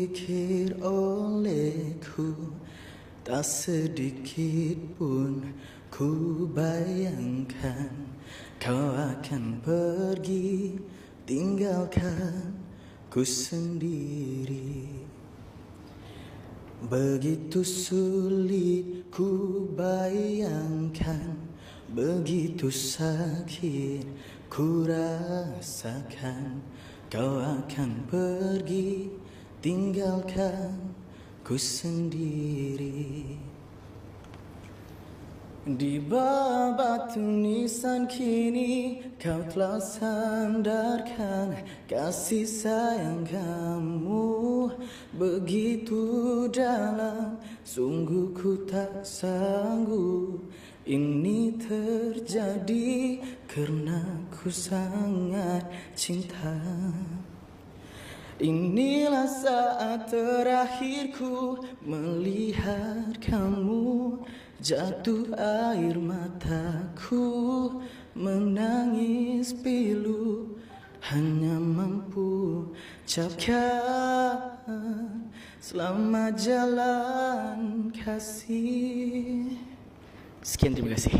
Pikir olehku, tak sedikit pun ku bayangkan kau akan pergi tinggalkan ku sendiri. Begitu sulit ku bayangkan, begitu sakit ku rasakan kau akan pergi tinggalkan ku sendiri. Di bawah batu nisan kini kau telah sandarkan, kasih sayang kamu begitu dalam. Sungguh ku tak sanggup ini terjadi, karena ku sangat cinta. Inilah saat terakhirku melihat kamu, jatuh air mataku menangis pilu, hanya mampu ucapkan selamat jalan kasih. Sekian, terima kasih.